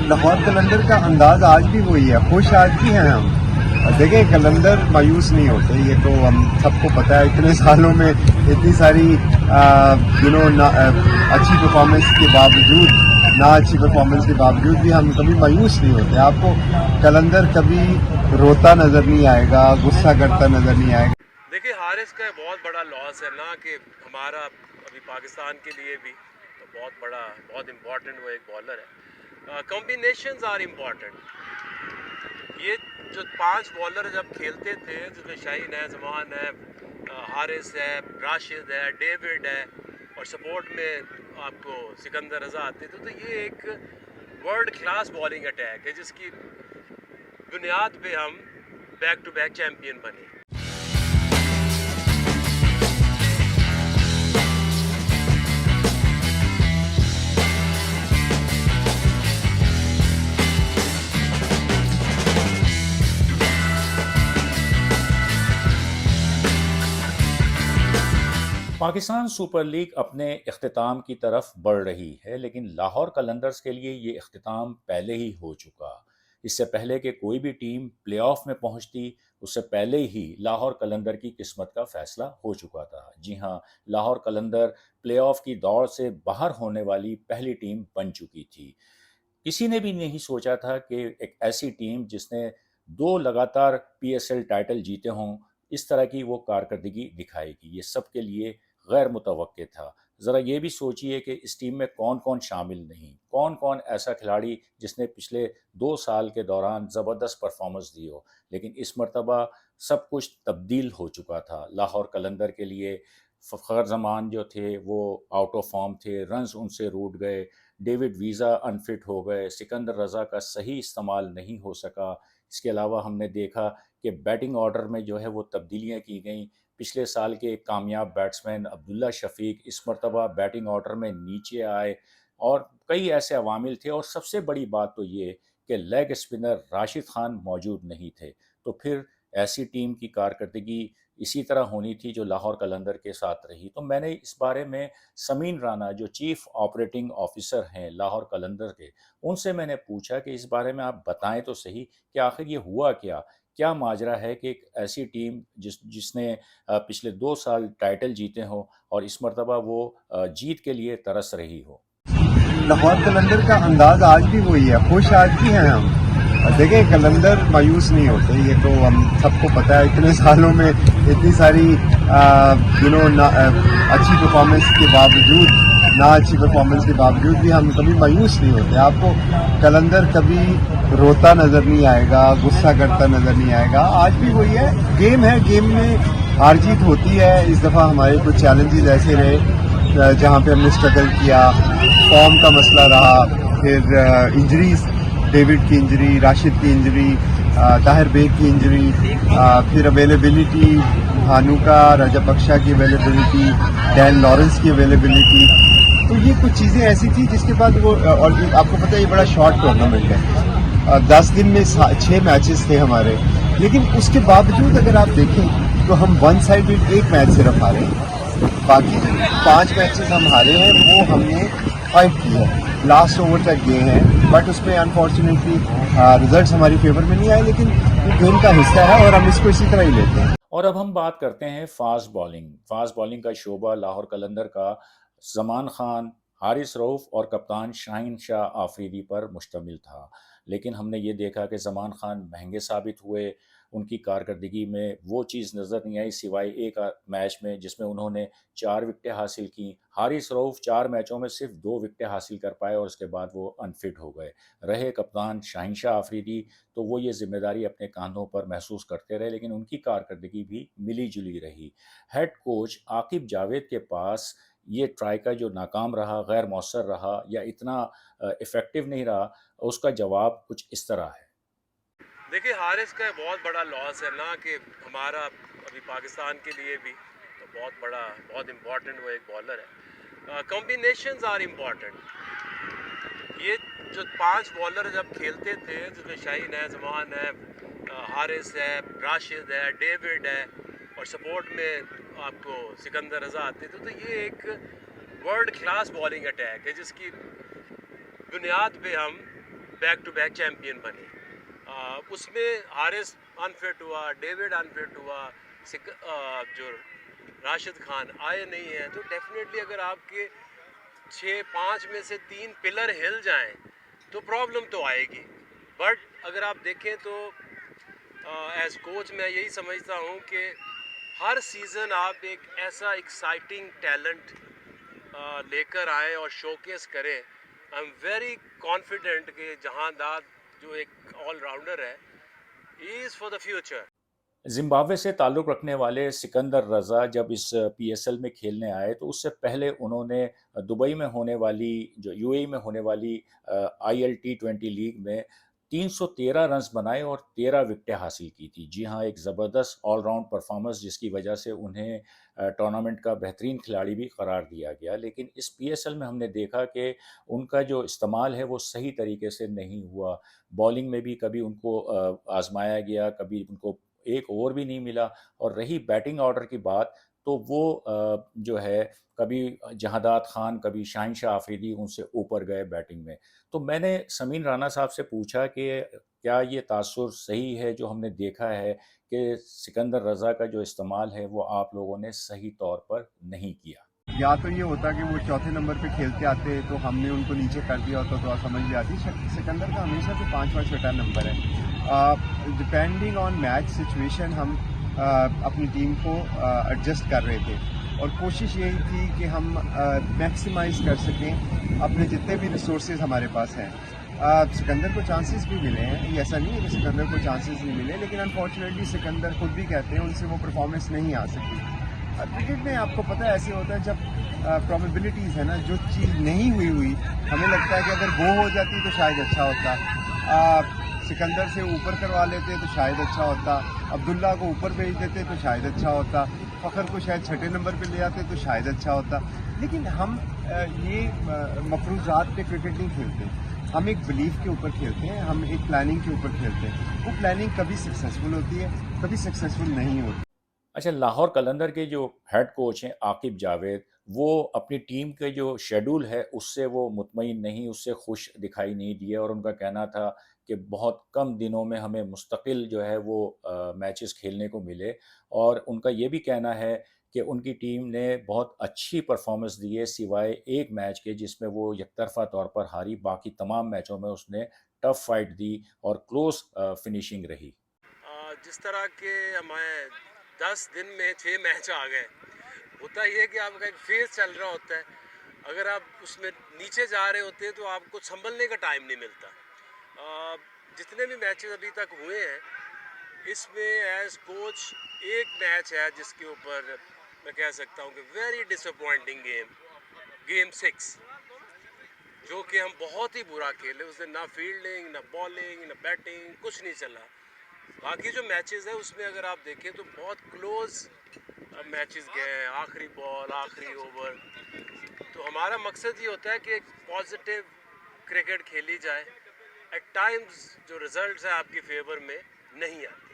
लाहौर कलंदर का अंदाज आज भी वही है, खुश आज भी हैं हम। देखें, कलंदर मायूस नहीं होते, ये तो हम सबको पता है। इतने सालों में इतनी सारी अच्छी परफॉर्मेंस के बावजूद, ना अच्छी परफॉर्मेंस के बावजूद भी हम कभी मायूस नहीं होते। आपको कलंदर कभी रोता नजर नहीं आएगा, गुस्सा करता नजर नहीं आएगा। देखिए, हारिस का बहुत बड़ा लॉस है ना कि हमारा अभी पाकिस्तान के लिए भी तो बहुत बड़ा, बहुत इम्पोर्टेंट वो एक बॉलर है। Combinations are important. ये जो 5 बॉलर जब खेलते थे, जिसमें शाहीन है, जमान है, हारिस है, राशिद है, डेविड है, और सपोर्ट में आपको सिकंदर रजा आते थे, तो ये एक वर्ल्ड क्लास बॉलिंग अटैक है जिसकी बुनियाद पे हम बैक टू बैक चैम्पियन बने। पाकिस्तान सुपर लीग अपने इख्तिताम की तरफ बढ़ रही है, लेकिन लाहौर कलंदर्स के लिए ये इख्तिताम पहले ही हो चुका। इससे पहले कि कोई भी टीम प्लेऑफ में पहुंचती, उससे पहले ही लाहौर कलंदर की किस्मत का फैसला हो चुका था। जी हां, लाहौर कलंदर प्लेऑफ की दौड़ से बाहर होने वाली पहली टीम बन चुकी थी। किसी ने भी नहीं सोचा था कि एक ऐसी टीम जिसने 2 लगातार पीएसएल टाइटल जीते हों, इस तरह की वो कारकर्दगी दिखाएगी। ये सबके लिए गैर मुतवक्के था। ज़रा ये भी सोचिए कि इस टीम में कौन-कौन शामिल नहीं, कौन-कौन ऐसा खिलाड़ी जिसने पिछले 2 साल के दौरान ज़बरदस्त परफॉर्मेंस दी हो। लेकिन इस मर्तबा सब कुछ तब्दील हो चुका था। लाहौर कलंदर के लिए फ़खर ज़मान जो थे वो आउट ऑफ फॉर्म थे, रन्स उनसे रूठ गए, डेविड वीज़ा अनफिट हो गए, सिकंदर रज़ा का सही इस्तेमाल नहीं हो सका। इसके अलावा हमने देखा कि बैटिंग ऑर्डर में जो है वो तब्दीलियाँ की गईं। पिछले साल के एक कामयाब बैट्समैन अब्दुल्ला शफीक इस मर्तबा बैटिंग ऑर्डर में नीचे आए, और कई ऐसे अवामिल थे, और सबसे बड़ी बात तो ये कि लेग स्पिनर राशिद खान मौजूद नहीं थे। तो फिर ऐसी टीम की कारकर्दगी इसी तरह होनी थी जो लाहौर कलंदर के साथ रही। तो मैंने इस बारे में समीन राना जो चीफ ऑपरेटिंग ऑफिसर हैं लाहौर कलंदर के, उनसे मैंने पूछा कि इस बारे में आप बताएं तो सही कि आखिर ये हुआ क्या? क्या माजरा है कि एक ऐसी टीम जिसने पिछले 2 साल टाइटल जीते हों और इस मर्तबा वो जीत के लिए तरस रही हो? लाहौर कलंदर का अंदाज आज भी वही है, खुश आज भी हैं हम। देखें, कलंदर मायूस नहीं होते, ये तो हम सबको पता है। इतने सालों में इतनी सारी अच्छी परफॉर्मेंस के बावजूद, ना अच्छी परफॉर्मेंस के बावजूद भी हम कभी मायूस नहीं होते। आपको कलंदर कभी रोता नजर नहीं आएगा, गुस्सा करता नजर नहीं आएगा। आज भी वही है, गेम है, गेम में हार जीत होती है। इस दफ़ा हमारे कुछ चैलेंजेस ऐसे रहे जहाँ पे हमने स्ट्रगल किया, फॉर्म का मसला रहा, फिर इंजरीज, डेविड की इंजरी, राशिद की इंजरी, ताहिर बेग की इंजरी, फिर अवेलेबिलिटी, भानुका राजापक्षा की अवेलेबिलिटी, डैन लॉरेंस की अवेलेबिलिटी। तो ये कुछ चीज़ें ऐसी थी जिसके बाद वो, और आपको पता है ये बड़ा शॉर्ट टूर्नामेंट है, 10 दिन में 6 मैचेस थे हमारे। लेकिन उसके बावजूद अगर आप देखें तो हम वन साइडेड एक मैच सिर्फ हारे, बाकी 5 मैचेस हम हारे हैं वो हमने फाइट की है, लास्ट ओवर तक गए हैं। बट उसमें अनफॉर्चुनेटली रिजल्ट्स हमारी फेवर में नहीं आए, लेकिन वो गेम का हिस्सा है और हम इसको इसी तरह ही लेते हैं। और अब हम बात करते हैं फास्ट बॉलिंग। फास्ट बॉलिंग का शोबा लाहौर कलंदर का जमान खान, हारिस रऊफ और कप्तान शाहीन शाह आफरीदी पर मुश्तमिल था। लेकिन हमने ये देखा कि जमान खान महंगे साबित हुए। उनकी कारकर्दगी में वो चीज़ नज़र नहीं आई सिवाय एक मैच में जिसमें उन्होंने 4 विकेटें हासिल की। हारिस रऊफ 4 मैचों में सिर्फ 2 विकेटें हासिल कर पाए और उसके बाद वो अनफिट हो गए। रहे कप्तान शाहीन शाह आफरीदी, तो वो ये जिम्मेदारी अपने कांधों पर महसूस करते रहे, लेकिन उनकी कारकर्दगी भी मिली जुली रही। हेड कोच आकिब जावेद के पास ये ट्राई का जो नाकाम रहा, गैर मौसर रहा या इतना इफ़ेक्टिव नहीं रहा, उसका जवाब कुछ इस तरह है। देखिए, हारिस का बहुत बड़ा लॉस है ना कि हमारा अभी पाकिस्तान के लिए भी तो बहुत बड़ा, बहुत इम्पोर्टेंट वो एक बॉलर है। Combinations are important. ये जो 5 बॉलर जब खेलते थे, जिसमें शाहीन है, जमान है, हारिस है, राशिद है, डेविड है, और सपोर्ट में आपको सिकंदर रजा आते थे, तो ये एक वर्ल्ड क्लास बॉलिंग अटैक है जिसकी बुनियाद पे हम बैक टू बैक चैम्पियन बने। उसमें हारिस अनफिट हुआ, डेविड अनफिट हुआ, जो राशिद खान आए नहीं हैं, तो डेफिनेटली अगर आपके 6-5 में से 3 पिलर हिल जाएं तो प्रॉब्लम तो आएगी। बट अगर आप देखें तो एज कोच मैं यही समझता हूँ कि हर सीज़न आप एक ऐसा एक्साइटिंग टैलेंट लेकर आएँ और शोकेस करें। आई एम वेरी कॉन्फिडेंट कि जहांदाद जो एक ऑलराउंडर है, he is for the future. Zimbabwe से ताल्लुक़ रखने वाले सिकंदर रज़ा जब इस पीएसएल में खेलने आए तो उससे पहले उन्होंने दुबई में होने वाली जो यूएई में होने वाली ILT20 लीग में 313 रन्स बनाए और 13 विकेटें हासिल की थी। जी हाँ, एक ज़बरदस्त ऑलराउंड परफॉर्मेंस जिसकी वजह से उन्हें टूर्नामेंट का बेहतरीन खिलाड़ी भी करार दिया गया। लेकिन इस पीएसएल में हमने देखा कि उनका जो इस्तेमाल है वो सही तरीके से नहीं हुआ। बॉलिंग में भी कभी उनको आज़माया गया, कभी उनको एक ओवर भी नहीं मिला। और रही बैटिंग ऑर्डर की बात, तो वो जो है कभी जहादात खान, कभी शाहिनशाह आफरीदी उनसे ऊपर गए बैटिंग में। तो मैंने समीन राणा साहब से पूछा कि क्या ये तासुर सही है जो हमने देखा है कि सिकंदर रज़ा का जो इस्तेमाल है वो आप लोगों ने सही तौर पर नहीं किया? या तो ये होता कि वो चौथे नंबर पे खेलते आते तो हमने उनको नीचे कर दिया होता तो समझ भी आती। सिकंदर का हमेशा से 5वां छठा नंबर है। डिपेंडिंग ऑन मैच सिचुएशन हम अपनी टीम को एडजस्ट कर रहे थे और कोशिश यही थी कि हम मैक्सिमाइज कर सकें अपने जितने भी रिसोर्सेज हमारे पास हैं। सिकंदर को चांसेस भी मिले हैं, ये ऐसा नहीं है कि सिकंदर को चांसेस नहीं मिले, लेकिन अनफॉर्चुनेटली सिकंदर खुद भी कहते हैं उनसे वो परफॉर्मेंस नहीं आ सकी। क्रिकेट में आपको पता है ऐसे होता है जब प्रोबेबिलिटीज़ है ना, जो चीज़ नहीं हुई हमें लगता है कि अगर वो हो जाती तो शायद अच्छा होता। सिकंदर से ऊपर करवा लेते तो शायद अच्छा होता, अब्दुल्ला को ऊपर भेज देते तो शायद अच्छा होता, फ़खर को शायद छठे नंबर पे ले आते तो शायद अच्छा होता। लेकिन हम ये मफरूज़ात पे क्रिकेट नहीं खेलते, हम एक बिलीफ के ऊपर खेलते हैं, हम एक प्लानिंग के ऊपर खेलते हैं। वो प्लानिंग कभी सक्सेसफुल होती है, कभी सक्सेसफुल नहीं होती। अच्छा, लाहौर कलंदर के जो हेड कोच हैं आकिब जावेद, वो अपनी टीम के जो शेड्यूल है उससे वो मुतमईन नहीं, उससे खुश दिखाई नहीं दिए और उनका कहना था कि बहुत कम दिनों में हमें मुस्तकिल जो है वो मैचेस खेलने को मिले। और उनका ये भी कहना है कि उनकी टीम ने बहुत अच्छी परफॉर्मेंस दी है सिवाय एक मैच के जिसमें वो एकतरफा तौर पर हारी। बाकी तमाम मैचों में उसने टफ फाइट दी और क्लोज फिनिशिंग रही। जिस तरह के हमें 10 दिन में 6 मैच आ गए, होता ही है कि आपका एक फेज चल रहा होता है। अगर आप उसमें नीचे जा रहे होते हैं तो आपको संभलने का टाइम नहीं मिलता। जितने भी मैचेस अभी तक हुए हैं, इसमें एज कोच एक मैच है जिसके ऊपर मैं कह सकता हूँ कि वेरी डिसअपॉइंटिंग गेम 6, जो कि हम बहुत ही बुरा खेले। उस दिन ना फील्डिंग, ना बॉलिंग, ना बैटिंग, कुछ नहीं चला। बाकी जो मैचेस है उसमें अगर आप देखें तो बहुत क्लोज मैचेस गए हैं, आखिरी बॉल, आखिरी ओवर। तो हमारा मकसद ये होता है कि एक पॉजिटिव क्रिकेट खेली जाए। एट टाइम्स जो रिजल्ट्स हैं आपकी फेवर में नहीं आते।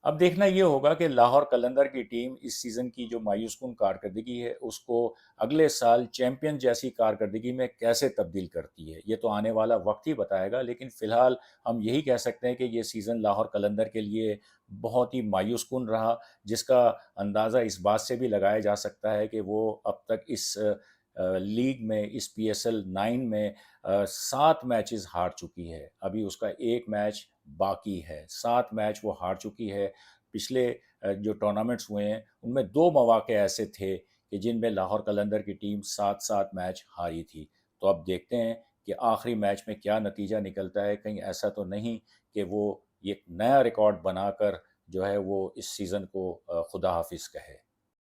अब देखना ये होगा कि लाहौर कलंदर की टीम इस सीज़न की जो मायूसकुन कारकर्दगी है उसको अगले साल चैंपियन जैसी कारकर्दगी में कैसे तब्दील करती है। ये तो आने वाला वक्त ही बताएगा, लेकिन फ़िलहाल हम यही कह सकते हैं कि ये सीज़न लाहौर कलंदर के लिए बहुत ही मायूसकुन रहा, जिसका अंदाज़ा इस बात से भी लगाया जा सकता है कि वो अब तक इस लीग में, इस PSL 9 में 7 मैचेस हार चुकी है। अभी उसका एक मैच बाकी है। 7 मैच वो हार चुकी है। पिछले जो टूर्नामेंट्स हुए हैं उनमें 2 मौके ऐसे थे कि जिनमें लाहौर कलंदर की टीम 7-7 मैच हारी थी। तो अब देखते हैं कि आखिरी मैच में क्या नतीजा निकलता है। कहीं ऐसा तो नहीं कि वो ये नया रिकॉर्ड बनाकर जो है वो इस सीज़न को खुदा हाफिज़ कहे।